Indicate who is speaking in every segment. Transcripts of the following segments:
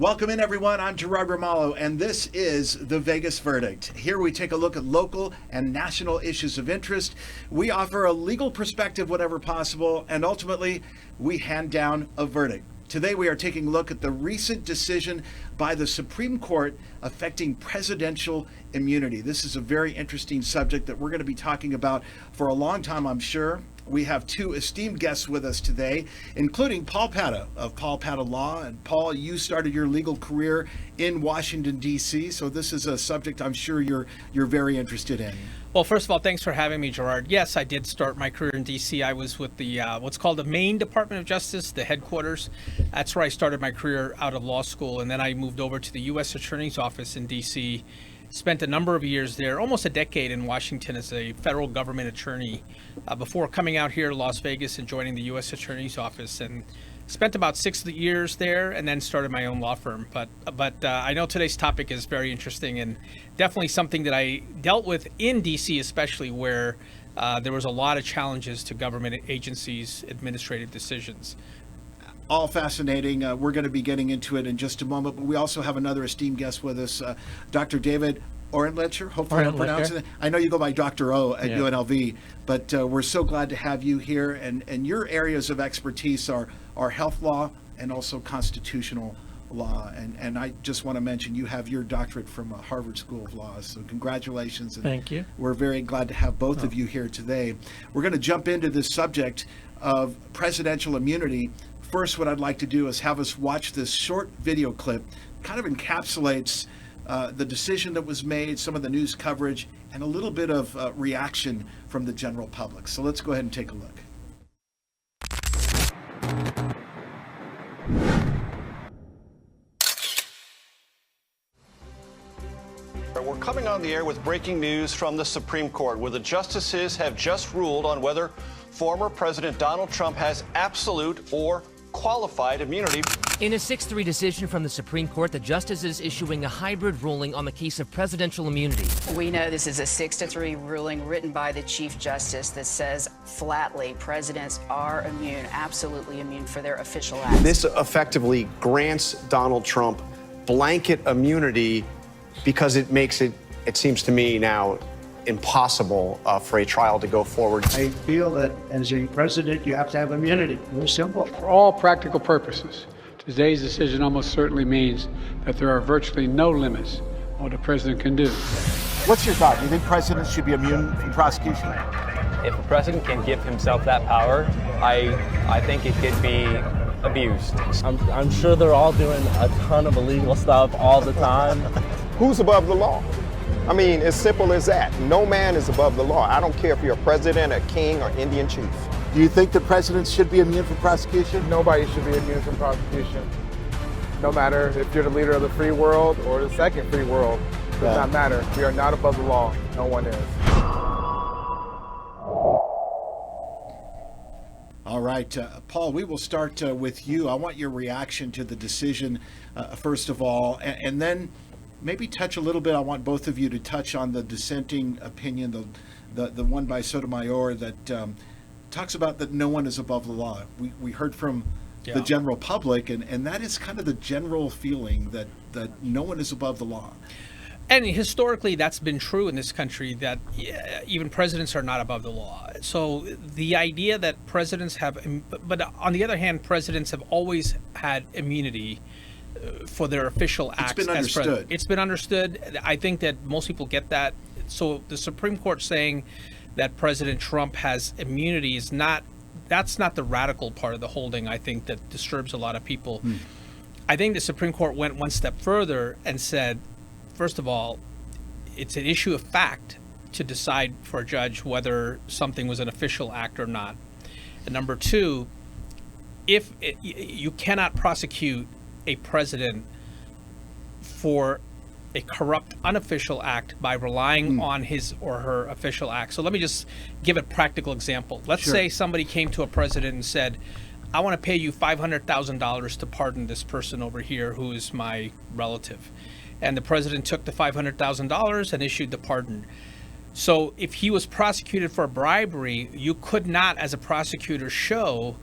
Speaker 1: Welcome in, everyone. I'm Gerard Ramalho, and this is The Vegas Verdict. Here we take a look at local and national issues of interest. We offer a legal perspective whenever possible, and ultimately, we hand down a verdict. Today, we are taking a look at the recent decision by the Supreme Court affecting presidential immunity. This is a very interesting subject that we're going to be talking about for a long time, I'm sure. We have two esteemed guests with us today, including Paul Padda of Paul Padda Law. And Paul, you started your legal career in Washington, D.C., so this is a subject I'm sure you're very interested in.
Speaker 2: Well, first of all, thanks for having me, Gerard. Yes, I did start my career in D.C. I was with the what's called the Maine Department of Justice, the headquarters. That's where I started my career out of law school, and then I moved over to the U.S. Attorney's Office in D.C., spent a number of years there, almost a decade in Washington as a federal government attorney before coming out here to Las Vegas and joining the U.S. Attorney's Office, and spent about 6 years there and then started my own law firm. But I know today's topic is very interesting and definitely something that I dealt with in D.C., especially where there was a lot of challenges to government agencies' administrative decisions.
Speaker 1: All fascinating. We're going to be getting into it in just a moment, but we also have another esteemed guest with us, Dr. David Orentlicher. Hopefully I'm pronouncing it. I know you go by Dr. O at UNLV, but we're so glad to have you here. And your areas of expertise are health law and also constitutional law. And I just want to mention you have your doctorate from Harvard School of Law. So congratulations. And
Speaker 3: thank you.
Speaker 1: We're very glad to have both of you here today. We're going to jump into this subject of presidential immunity. First, what I'd like to do is have us watch this short video clip. Kind of encapsulates the decision that was made, some of the news coverage, and a little bit of reaction from the general public. So let's go ahead and take a look.
Speaker 4: We're coming on the air with breaking news from the Supreme Court, where the justices have just ruled on whether former President Donald Trump has absolute or qualified immunity.
Speaker 5: In a 6-3 decision from the Supreme Court, the justices issuing a hybrid ruling on the case of presidential immunity.
Speaker 6: We know this is a 6-3 ruling written by the Chief Justice that says flatly presidents are immune, absolutely immune for their official acts.
Speaker 7: This effectively grants Donald Trump blanket immunity because it makes it seems to me now, impossible for a trial to go forward.
Speaker 8: I feel that as a president, you have to have immunity. Very simple.
Speaker 9: For all practical purposes, today's decision almost certainly means that there are virtually no limits on what a president can do.
Speaker 1: What's your thought? Do you think presidents should be immune from prosecution?
Speaker 10: If a president can give himself that power, I think it could be abused.
Speaker 11: I'm sure they're all doing a ton of illegal stuff all the time.
Speaker 12: Who's above the law? I mean, as simple as that. No man is above the law. I don't care if you're a president, a king, or Indian chief.
Speaker 1: Do you think that presidents should be immune from prosecution?
Speaker 13: Nobody should be immune from prosecution. No matter if you're the leader of the free world or the second free world. It does not matter. We are not above the law. No one is.
Speaker 1: All right, Paul, we will start with you. I want your reaction to the decision, first of all, and then maybe touch a little bit. I want both of you to touch on the dissenting opinion, the one by Sotomayor that talks about that no one is above the law. We heard from the general public, and that is kind of the general feeling that no one is above the law.
Speaker 2: And historically, that's been true in this country, that even presidents are not above the law. So the idea that presidents have, but on the other hand, presidents have always had immunity for their official acts.
Speaker 1: It's been understood.
Speaker 2: It's been understood. I think that most people get that. So the Supreme Court saying that President Trump has immunity is that's not the radical part of the holding, I think, that disturbs a lot of people. I think the Supreme Court went one step further and said, first of all, it's an issue of fact to decide for a judge whether something was an official act or not. And number two, you cannot prosecute a president for a corrupt unofficial act by relying on his or her official act. So let me just give a practical example. Let's say somebody came to a president and said, I want to pay you $500,000 to pardon this person over here who is my relative. And the president took the $500,000 and issued the pardon. So if he was prosecuted for bribery, you could not, as a prosecutor, show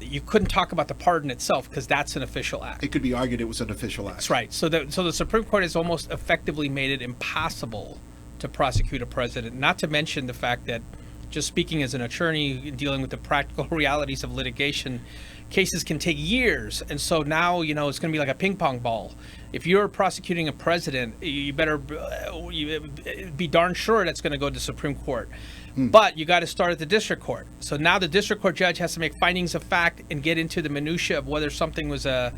Speaker 2: you couldn't talk about the pardon itself because that's an official act.
Speaker 1: It could be argued it was an official act.
Speaker 2: That's right. So the Supreme Court has almost effectively made it impossible to prosecute a president, not to mention the fact that, just speaking as an attorney dealing with the practical realities of litigation, cases can take years. And so now, it's going to be like a ping pong ball. If you're prosecuting a president, you better be darn sure that's going to go to the Supreme Court. But you got to start at the district court. So now the district court judge has to make findings of fact and get into the minutia of whether something was a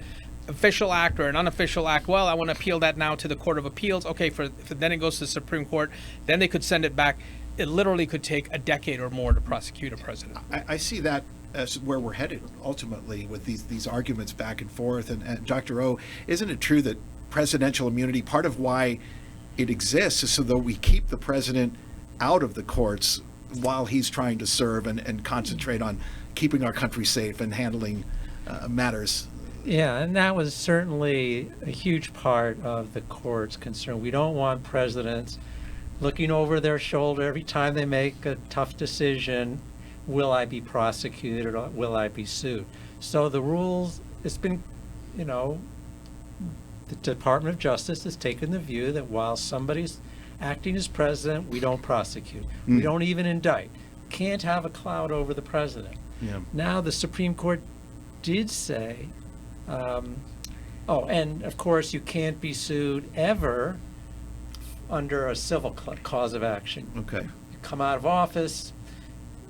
Speaker 2: official act or an unofficial act. Well, I want to appeal that now to the Court of Appeals. Okay, then it goes to the Supreme Court. Then they could send it back. It literally could take a decade or more to prosecute a president.
Speaker 1: I see that as where we're headed ultimately with these arguments back and forth. And Dr. O, isn't it true that presidential immunity, part of why it exists is so that we keep the president out of the courts while he's trying to serve and concentrate on keeping our country safe and handling matters?
Speaker 3: Yeah, and that was certainly a huge part of the court's concern. We don't want presidents looking over their shoulder every time they make a tough decision. Will I be prosecuted or will I be sued? So the rules, it's been, the Department of Justice has taken the view that while somebody's acting as president, we don't prosecute. We don't even indict. Can't have a cloud over the president.
Speaker 1: Yeah.
Speaker 3: Now the Supreme Court did say, and of course you can't be sued ever under a civil cause of action.
Speaker 1: Okay.
Speaker 3: You come out of office,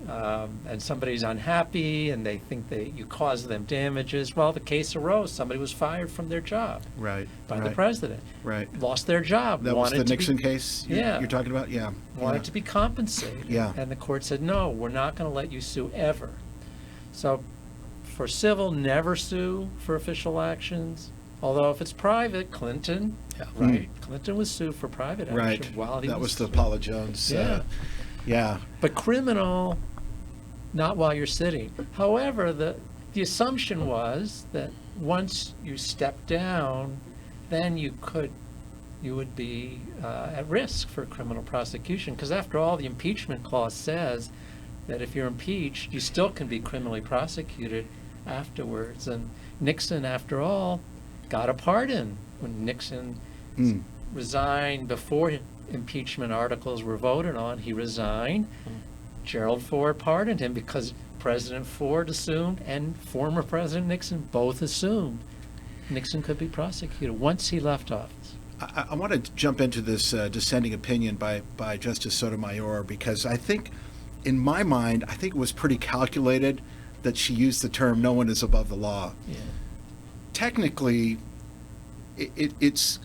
Speaker 3: and somebody's unhappy and they think you caused them damages. Well, the case arose. Somebody was fired from their job by the president.
Speaker 1: Right.
Speaker 3: Lost their job.
Speaker 1: That was the Nixon case you're talking about? Yeah.
Speaker 3: Wanted to be compensated.
Speaker 1: Yeah.
Speaker 3: And the court said, no, we're not going to let you sue ever. So for civil, never sue for official actions. Although if it's private, Clinton, Clinton was sued for private action while he
Speaker 1: that was the Paula Jones. Yeah.
Speaker 3: But criminal, not while you're sitting. However, the assumption was that once you step down, then you would be at risk for criminal prosecution. Because after all, the impeachment clause says that if you're impeached, you still can be criminally prosecuted afterwards. And Nixon, after all, got a pardon when Nixon resigned before impeachment articles were voted on. He resigned. Gerald Ford pardoned him because President Ford assumed and former President Nixon both assumed Nixon could be prosecuted once he left office.
Speaker 1: I want to jump into this dissenting opinion by Justice Sotomayor because I think, in my mind, I think it was pretty calculated that she used the term "no one is above the law."
Speaker 3: Yeah.
Speaker 1: Technically, it's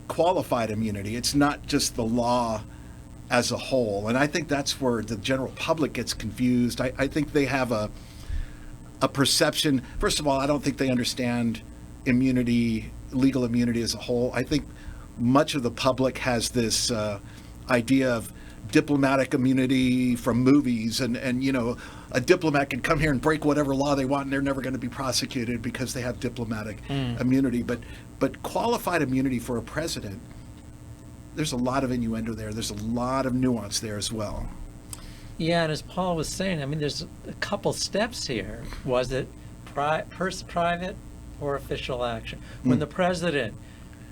Speaker 1: qualified immunity. It's not just the law as a whole. And I think that's where the general public gets confused. I think they have a perception. First of all, I don't think they understand immunity, legal immunity as a whole. I think much of the public has this idea of diplomatic immunity from movies and a diplomat can come here and break whatever law they want and they're never going to be prosecuted because they have diplomatic immunity. But qualified immunity for a president, there's a lot of innuendo there. There's a lot of nuance there as well.
Speaker 3: Yeah, and as Paul was saying, I mean, there's a couple steps here. Was it private or official action? When the president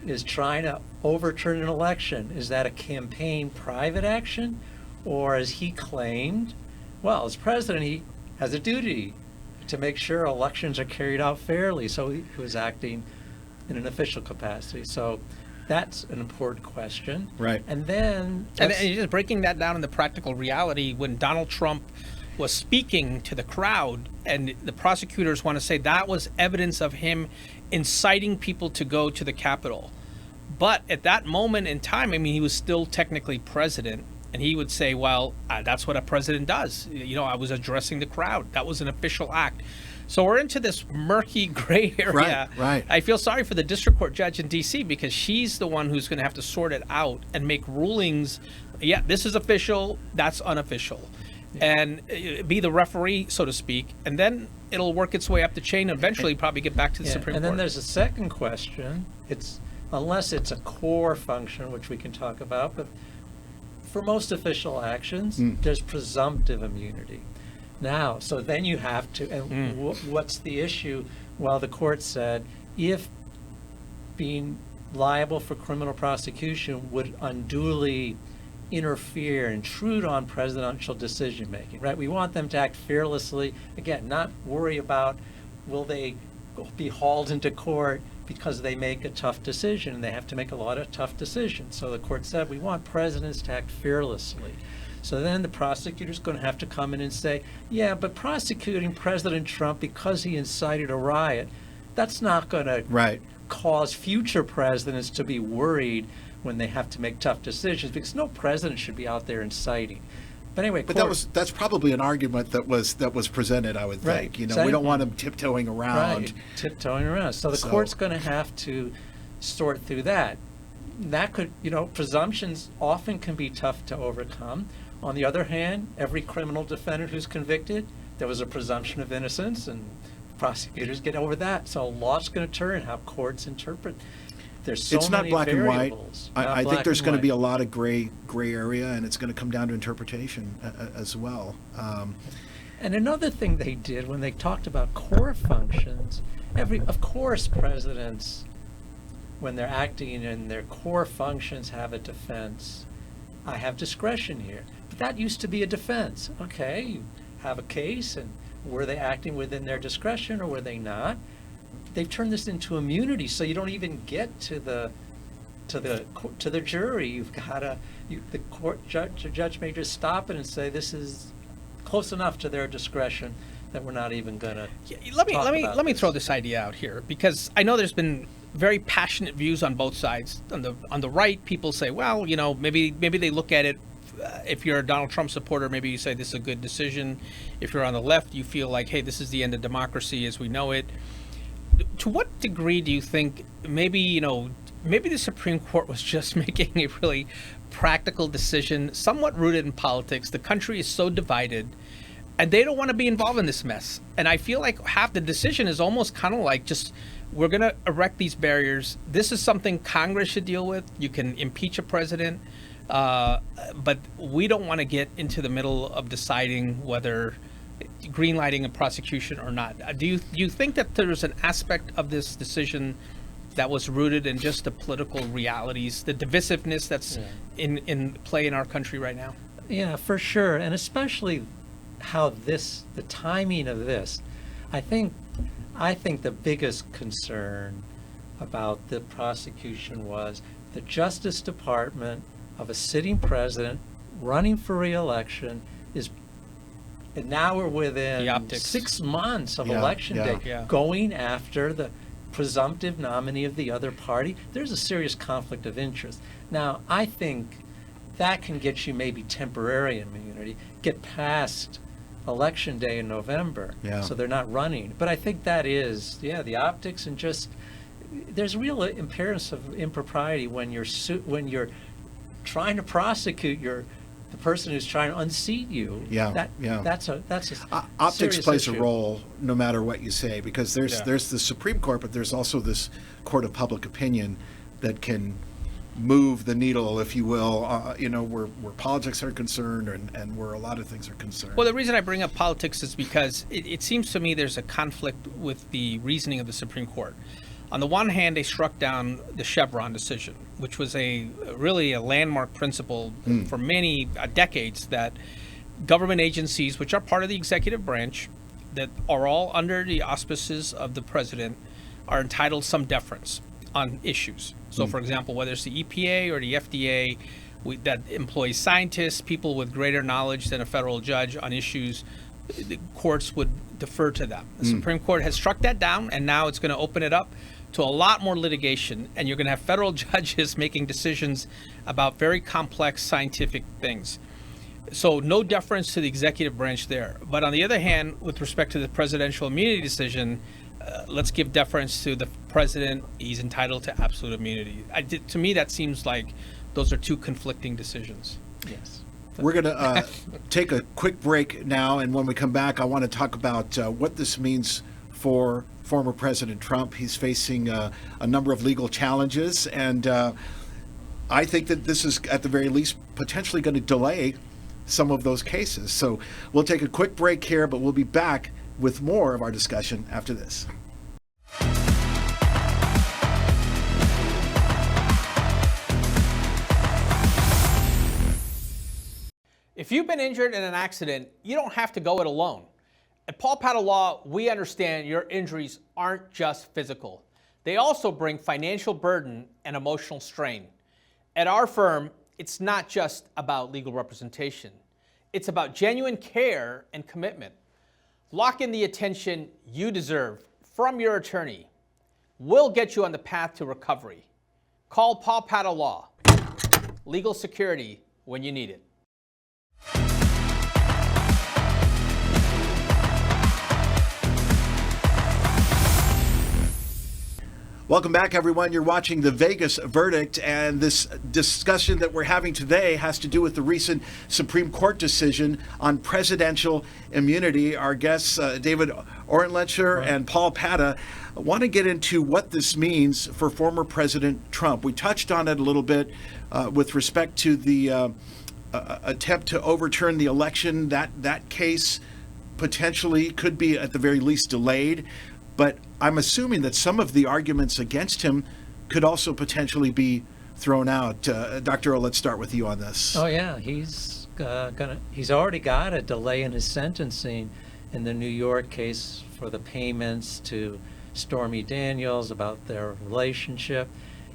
Speaker 3: is trying to overturn an election, is that a campaign private action? Or as he claimed, well, as president, he has a duty to make sure elections are carried out fairly. So he was acting in an official capacity. So that's an important question.
Speaker 1: Right.
Speaker 3: And then...
Speaker 2: And just breaking that down in the practical reality, when Donald Trump was speaking to the crowd and the prosecutors want to say that was evidence of him inciting people to go to the Capitol. But at that moment in time, I mean, he was still technically president. And he would say, well, that's what a president does. I was addressing the crowd. That was an official act. So we're into this murky gray area.
Speaker 1: Right.
Speaker 2: I feel sorry for the district court judge in D.C. because she's the one who's going to have to sort it out and make rulings. Yeah, this is official. That's unofficial. And be the referee, so to speak. And then it'll work its way up the chain and eventually probably get back to the Supreme Court.
Speaker 3: And then there's a second question. Unless it's a core function, which we can talk about, but for most official actions, there's presumptive immunity. Now, so then you have to, and what's the issue? Well, the court said if being liable for criminal prosecution would unduly interfere, intrude on presidential decision making, right? We want them to act fearlessly. Again, not worry about will they be hauled into court because they make a tough decision. They have to make a lot of tough decisions. So the court said we want presidents to act fearlessly. So then the prosecutor's going to have to come in and say, yeah, but prosecuting President Trump because he incited a riot, that's not going to cause future presidents to be worried when they have to make tough decisions, because no president should be out there inciting. But anyway,
Speaker 1: but that's probably an argument that was presented, I would think. You know, we don't want them tiptoeing around.
Speaker 3: Right, tiptoeing around. So the court's going to have to sort through that. That could, you know, presumptions often can be tough to overcome. On the other hand, every criminal defendant who's convicted, there was a presumption of innocence, and prosecutors get over that. So law's going to turn how courts interpret. There's so
Speaker 1: it's not
Speaker 3: many
Speaker 1: black
Speaker 3: variables.
Speaker 1: and white. I think there's going to be a lot of gray area, and it's going to come down to interpretation as well.
Speaker 3: And another thing they did when they talked about core functions, of course presidents, when they're acting in their core functions, have a defense. I have discretion here. But that used to be a defense. Okay, you have a case, and were they acting within their discretion or were they not? They've turned this into immunity, so you don't even get to the jury. You've got to the judge may just stop it and say this is close enough to their discretion that we're not even going to.
Speaker 2: Let me throw this idea out here, because I know there's been very passionate views on both sides. On the right, people say, well, you know, maybe they look at it. If you're a Donald Trump supporter, maybe you say this is a good decision. If you're on the left, you feel like, hey, this is the end of democracy as we know it. To what degree do you think maybe the Supreme Court was just making a really practical decision, somewhat rooted in politics? The country is so divided, and they don't want to be involved in this mess. And I feel like half the decision is almost kind of like just, we're going to erect these barriers. This is something Congress should deal with. You can impeach a president, but we don't want to get into the middle of deciding whether greenlighting a prosecution or not. Do you think that there's an aspect of this decision that was rooted in just the political realities, the divisiveness that's in play in our country right now?
Speaker 3: Yeah, for sure, and especially how the timing of this. I think the biggest concern about the prosecution was the Justice Department of a sitting president running for re-election and now we're within 6 months of election day, going after the presumptive nominee of the other party. There's a serious conflict of interest. Now, I think that can get you maybe temporary immunity, get past election day in November, so they're not running. But I think that is, the optics, and just there's real appearance of impropriety when you're trying to prosecute the person who's trying to unseat you. That's a
Speaker 1: optics plays
Speaker 3: issue.
Speaker 1: a role no matter what you say, because there's the Supreme Court, but there's also this court of public opinion that can move the needle, if you will, where politics are concerned and where a lot of things are concerned.
Speaker 2: Well, the reason I bring up politics is because it seems to me there's a conflict with the reasoning of the Supreme Court. On the one hand, they struck down the Chevron decision, which was really a landmark principle for many decades, that government agencies, which are part of the executive branch, that are all under the auspices of the president, are entitled some deference on issues. So, for example, whether it's the EPA or the FDA, that employs scientists, people with greater knowledge than a federal judge on issues, the courts would defer to them. The Supreme Court has struck that down, and now it's going to open it up to a lot more litigation, and you're going to have federal judges making decisions about very complex scientific things. So no deference to the executive branch there. But on the other hand, with respect to the presidential immunity decision, let's give deference to the president. He's entitled to absolute immunity. To me, that seems like those are two conflicting decisions.
Speaker 3: Yes.
Speaker 1: We're going to take a quick break now, and when we come back, I want to talk about what this means for former President Trump. He's facing a number of legal challenges, and I think that this is, at the very least, potentially going to delay some of those cases. So we'll take a quick break here, but we'll be back with more of our discussion after this.
Speaker 2: If you've been injured in an accident, you don't have to go it alone. At Paul Padda Law, we understand your injuries aren't just physical. They also bring financial burden and emotional strain. At our firm, it's not just about legal representation. It's about genuine care and commitment. Lock in the attention you deserve from your attorney. We'll get you on the path to recovery. Call Paul Padda Law. Legal security when you need it.
Speaker 1: Welcome back, everyone. You're watching The Vegas Verdict, and this discussion that we're having today has to do with the recent Supreme Court decision on presidential immunity. Our guests, David Orentlicher and Paul Padda, want to get into what this means for former President Trump. We touched on it a little bit with respect to the attempt to overturn the election. That case potentially could be, at the very least, delayed. But I'm assuming that some of the arguments against him could also potentially be thrown out. Dr. O, let's start with you on this.
Speaker 3: Oh yeah, he's already got a delay in his sentencing in the New York case for the payments to Stormy Daniels about their relationship,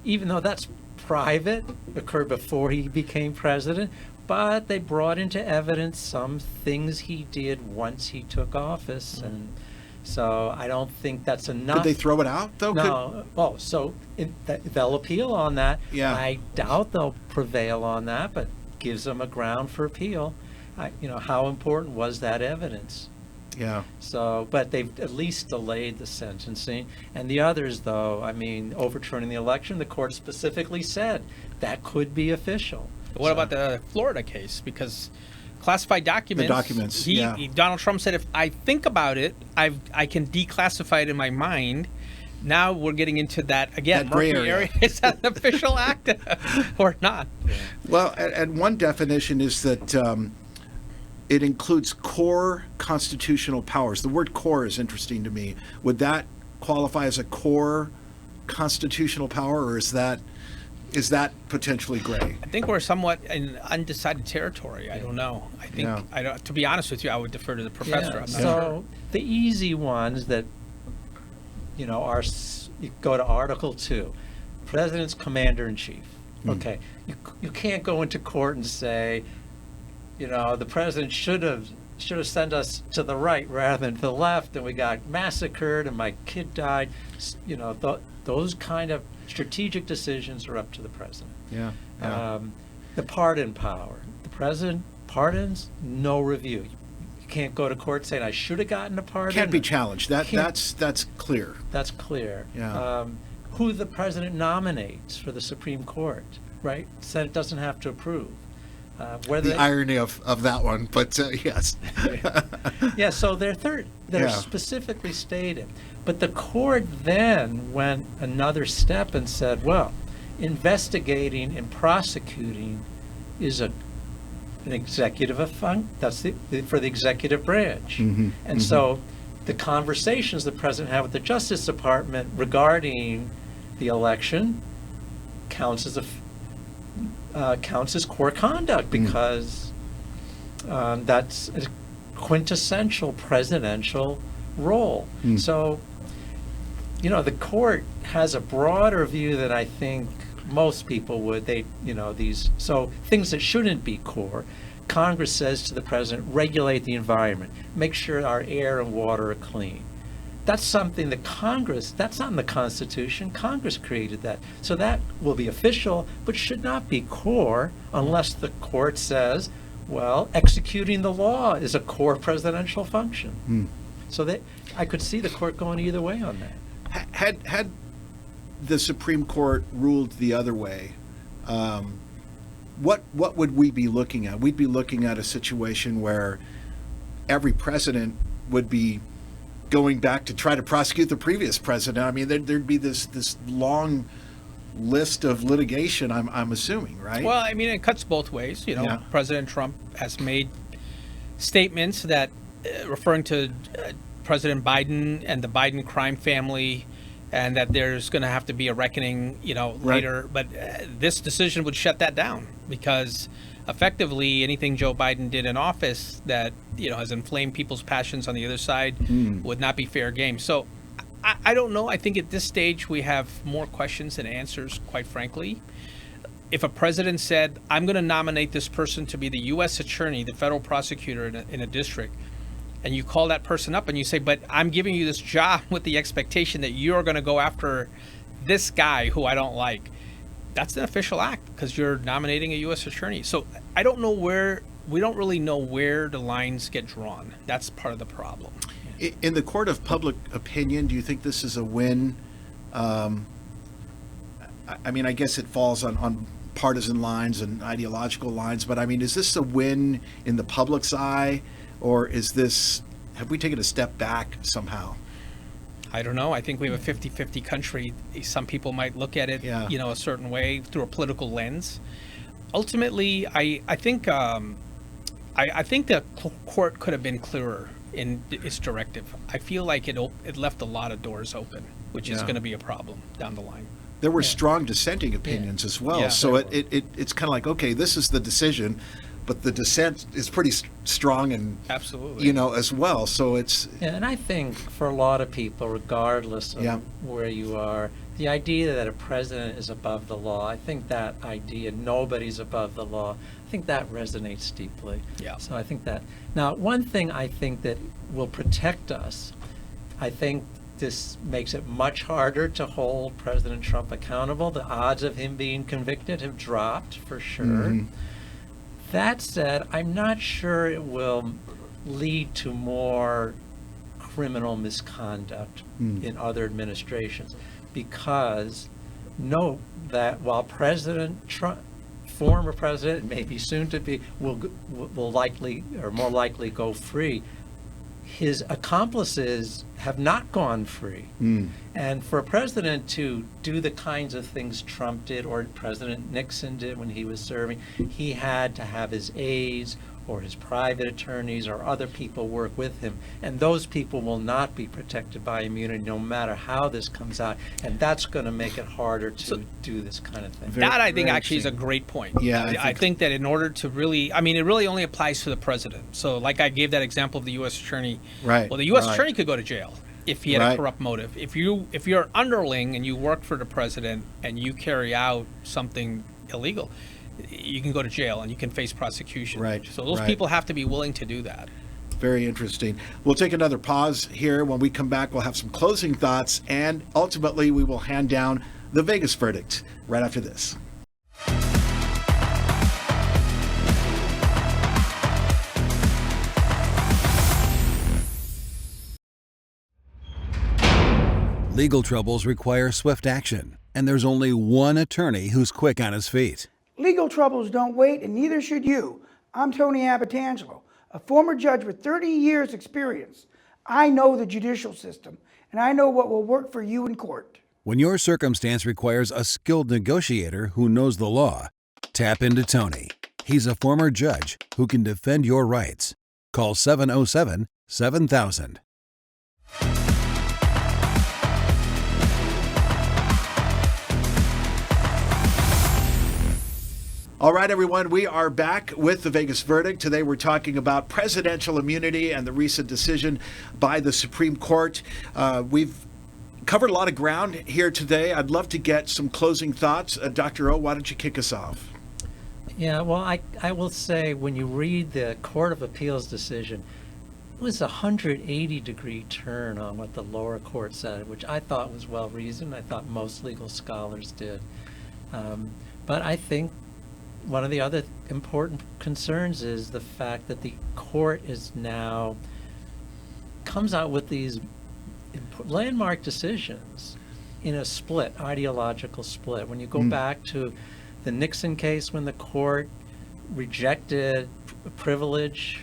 Speaker 3: even though that's private, occurred before he became president. But they brought into evidence some things he did once he took office, and so I don't think that's enough.
Speaker 1: Could they throw it out, though?
Speaker 3: No. Well, so they'll appeal on that.
Speaker 1: Yeah.
Speaker 3: I doubt they'll prevail on that, but gives them a ground for appeal. How important was that evidence?
Speaker 1: Yeah.
Speaker 3: So, but they've at least delayed the sentencing. And the others, though, overturning the election, the court specifically said that could be official.
Speaker 2: What about the Florida case? Because classified documents.
Speaker 1: The documents,
Speaker 2: Donald Trump said, if I think about it, I can declassify it in my mind. Now we're getting into that again.
Speaker 1: That gray area.
Speaker 2: Is that an official act or not?
Speaker 1: Yeah. Well, and one definition is that it includes core constitutional powers. The word core is interesting to me. Would that qualify as a core constitutional power, or is that potentially gray?
Speaker 2: I think we're somewhat in undecided territory. I don't know. I think, to be honest with you, I would defer to the professor.
Speaker 3: Yeah,
Speaker 2: I'm not
Speaker 3: so
Speaker 2: sure.
Speaker 3: The easy ones that, are, you go to Article 2, President's Commander-in-Chief. Okay, you can't go into court and say, the President should have sent us to the right rather than to the left, and we got massacred, and my kid died. Those kind of strategic decisions are up to the president.
Speaker 1: Yeah.
Speaker 3: The pardon power. The president pardons, no review. You can't go to court saying I should have gotten a pardon.
Speaker 1: Can't be challenged. That's clear.
Speaker 3: That's clear.
Speaker 1: Yeah.
Speaker 3: Who the president nominates for the Supreme Court, right? Senate doesn't have to approve.
Speaker 1: The irony of that one, but yes.
Speaker 3: Yeah, so they're specifically stated. But the court then went another step and said, well, investigating and prosecuting is an executive that's for the executive branch. And so the conversations the president had with the Justice Department regarding the election counts as core conduct, because that's a quintessential presidential role. So, the court has a broader view than I think most people would. So things that shouldn't be core, Congress says to the president, regulate the environment, make sure our air and water are clean. That's something that that's not in the Constitution. Congress created that. So that will be official, but should not be core unless the court says, well, executing the law is a core presidential function. So I could see the court going either way on that.
Speaker 1: Had the Supreme Court ruled the other way, what would we be looking at? We'd be looking at a situation where every president would be going back to try to prosecute the previous president. I mean, there'd be this long list of litigation, I'm assuming, right?
Speaker 2: Well, I mean, it cuts both ways. You know,
Speaker 1: Yeah.
Speaker 2: President Trump has made statements that referring to President Biden and the Biden crime family, and that there's going to have to be a reckoning, you know,
Speaker 1: Right.
Speaker 2: later. But this decision would shut that down because effectively anything Joe Biden did in office that, you know, has inflamed people's passions on the other side would not be fair game. So I don't know. I think at this stage we have more questions than answers, quite frankly. If a president said, I'm going to nominate this person to be the U.S. attorney, the federal prosecutor in a district, and you call that person up and you say, but I'm giving you this job with the expectation that you're going to go after this guy who I don't like, that's an official act because you're nominating a U.S. attorney. So I don't know we don't really know where the lines get drawn. That's part of the problem.
Speaker 1: In the court of public opinion, do you think this is a win? I mean, I guess it falls on partisan lines and ideological lines, but I mean, is this a win in the public's eye, or have we taken a step back somehow?
Speaker 2: I don't know. I think we have a 50-50 country. Some people might look at it, you know, a certain way through a political lens. Ultimately, I think the court could have been clearer in its directive. I feel like it left a lot of doors open, which is going to be a problem down the line.
Speaker 1: There were strong dissenting opinions as well.
Speaker 2: Yeah,
Speaker 1: So it's kind of like, okay, this is the decision, but the dissent is pretty strong and
Speaker 2: absolutely,
Speaker 1: you know, as well. So it's
Speaker 3: and I think for a lot of people, regardless of where you are, the idea that a president is above the law, I think that idea, nobody's above the law, I think that resonates deeply.
Speaker 2: Yeah.
Speaker 3: So I think that now one thing I think that will protect us, I think this makes it much harder to hold President Trump accountable. The odds of him being convicted have dropped for sure.
Speaker 1: Mm-hmm.
Speaker 3: That said, I'm not sure it will lead to more criminal misconduct in other administrations, because note that while President Trump, former president, maybe soon to be, will likely or more likely go free, his accomplices have not gone free. And for a president to do the kinds of things Trump did or President Nixon did when he was serving, he had to have his aides or his private attorneys or other people work with him. And those people will not be protected by immunity no matter how this comes out. And that's going to make it harder to do this kind of thing.
Speaker 2: That I think actually is a great point.
Speaker 1: Yeah,
Speaker 2: I think that in order to really, I mean, it really only applies to the president. So like I gave that example of the U.S. attorney.
Speaker 1: Right.
Speaker 2: Well, the U.S. attorney could go to jail if he had a corrupt motive. If you're an underling and you work for the president and you carry out something illegal, you can go to jail and you can face prosecution.
Speaker 1: Right.
Speaker 2: So those people have to be willing to do that.
Speaker 1: Very interesting. We'll take another pause here. When we come back, we'll have some closing thoughts, and ultimately we will hand down the Vegas verdict right after this.
Speaker 14: Legal troubles require swift action, and there's only one attorney who's quick on his feet.
Speaker 15: Legal troubles don't wait, and neither should you. I'm Tony Abbotangelo, a former judge with 30 years' experience. I know the judicial system, and I know what will work for you in court.
Speaker 14: When your circumstance requires a skilled negotiator who knows the law, tap into Tony. He's a former judge who can defend your rights. Call 707-7000.
Speaker 1: All right, everyone, we are back with the Vegas verdict. Today we're talking about presidential immunity and the recent decision by the Supreme Court. We've covered a lot of ground here today. I'd love to get some closing thoughts. Dr. O, why don't you kick us off?
Speaker 3: Yeah, well, I will say when you read the Court of Appeals decision, it was a 180-degree turn on what the lower court said, which I thought was well-reasoned. I thought most legal scholars did. But I think one of the other important concerns is the fact that the court is now comes out with these landmark decisions in a split, ideological split. When you go back to the Nixon case, when the court rejected privilege,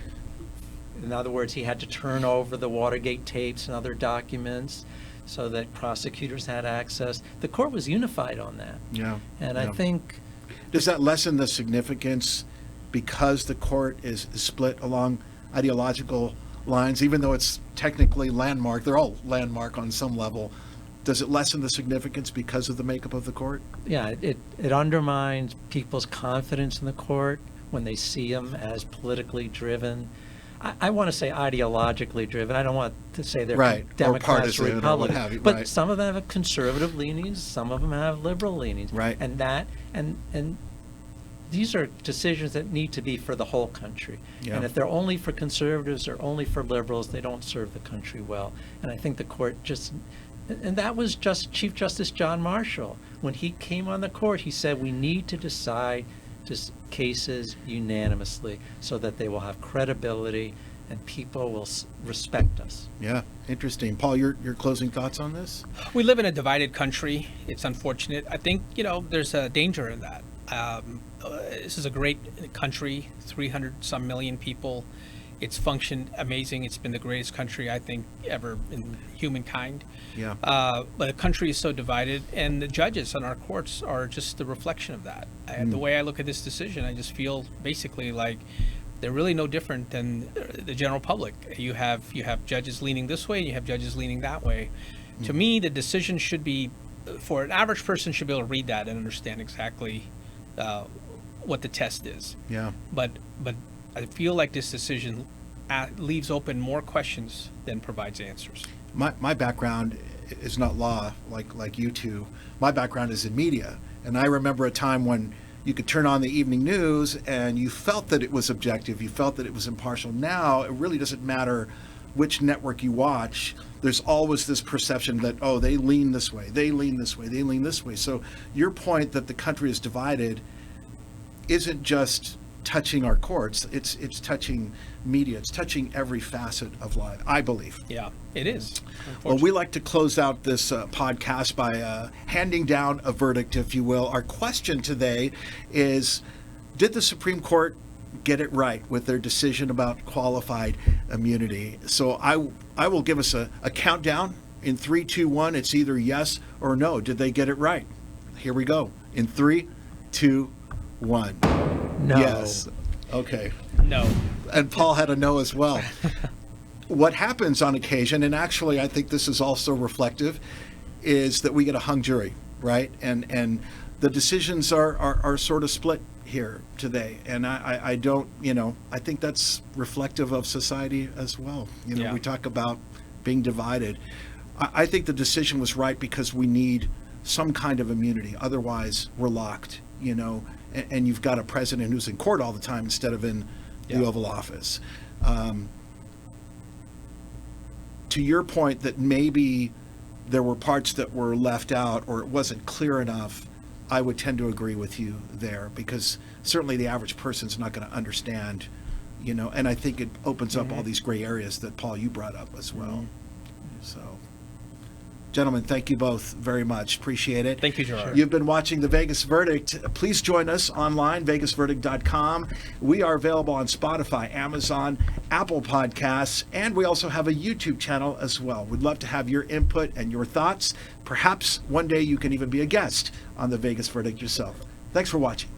Speaker 3: in other words, he had to turn over the Watergate tapes and other documents, so that prosecutors had access. The court was unified on that.
Speaker 1: Yeah.
Speaker 3: And
Speaker 1: yeah.
Speaker 3: I think...
Speaker 1: Does that lessen the significance because the court is split along ideological lines, even though it's technically landmark? They're all landmark on some level. Does it lessen the significance because of the makeup of the court?
Speaker 3: Yeah, it undermines people's confidence in the court when they see them as politically driven. I want to say ideologically driven. I don't want to say they're
Speaker 1: right.
Speaker 3: Democrats or Republicans.
Speaker 1: Or
Speaker 3: but
Speaker 1: right.
Speaker 3: some of them have conservative leanings, some of them have liberal leanings.
Speaker 1: Right.
Speaker 3: And these are decisions that need to be for the whole country.
Speaker 1: Yeah.
Speaker 3: And if they're only for conservatives or only for liberals, they don't serve the country well. And I think the court just... And that was just Chief Justice John Marshall. When he came on the court, he said we need to decide cases unanimously so that they will have credibility and people will respect us.
Speaker 1: Yeah, interesting. Paul, your closing thoughts on this?
Speaker 2: We live in a divided country. It's unfortunate. I think, there's a danger in that. This is a great country, 300 some million people. It's functioned amazing. It's been the greatest country, I think, ever in humankind.
Speaker 1: Yeah.
Speaker 2: But the country is so divided, and the judges on our courts are just the reflection of that. The way I look at this decision, I just feel basically like they're really no different than the general public. You have judges leaning this way, and you have judges leaning that way. To me, the decision should be, for an average person, should be able to read that and understand exactly what the test is.
Speaker 1: Yeah.
Speaker 2: But I feel like this decision leaves open more questions than provides answers.
Speaker 1: My background is not law like you two. My background is in media. And I remember a time when you could turn on the evening news and you felt that it was objective, you felt that it was impartial. Now, it really doesn't matter which network you watch. There's always this perception that, oh, they lean this way, they lean this way, they lean this way. So your point that the country is divided isn't just touching our courts, it's touching media, it's touching every facet of life, I believe.
Speaker 2: Yeah, it is.
Speaker 1: Well, we like to close out this podcast by handing down a verdict, if you will. Our question today is, did the Supreme Court get it right with their decision about qualified immunity? So I will give us a countdown. In 3, 2, 1, it's either yes or no. Did they get it right? Here we go. In 3, 2, 1.
Speaker 3: No.
Speaker 1: Yes. Okay.
Speaker 2: No.
Speaker 1: And Paul had a no as well. What happens on occasion, and actually I think this is also reflective, is that we get a hung jury, right? And the decisions are sort of split here today. And I don't, I think that's reflective of society as well.
Speaker 2: Yeah.
Speaker 1: We talk about being divided. I think the decision was right because we need some kind of immunity. Otherwise, we're locked, and you've got a president who's in court all the time instead of in the Oval Office. To your point that maybe there were parts that were left out or it wasn't clear enough, I would tend to agree with you there, because certainly the average person's not going to understand, and I think it opens up all these gray areas that, Paul, you brought up as well. So, gentlemen, thank you both very much. Appreciate it.
Speaker 2: Thank you, Gerard.
Speaker 1: You've been watching The Vegas Verdict. Please join us online, vegasverdict.com. We are available on Spotify, Amazon, Apple Podcasts, and we also have a YouTube channel as well. We'd love to have your input and your thoughts. Perhaps one day you can even be a guest on The Vegas Verdict yourself. Thanks for watching.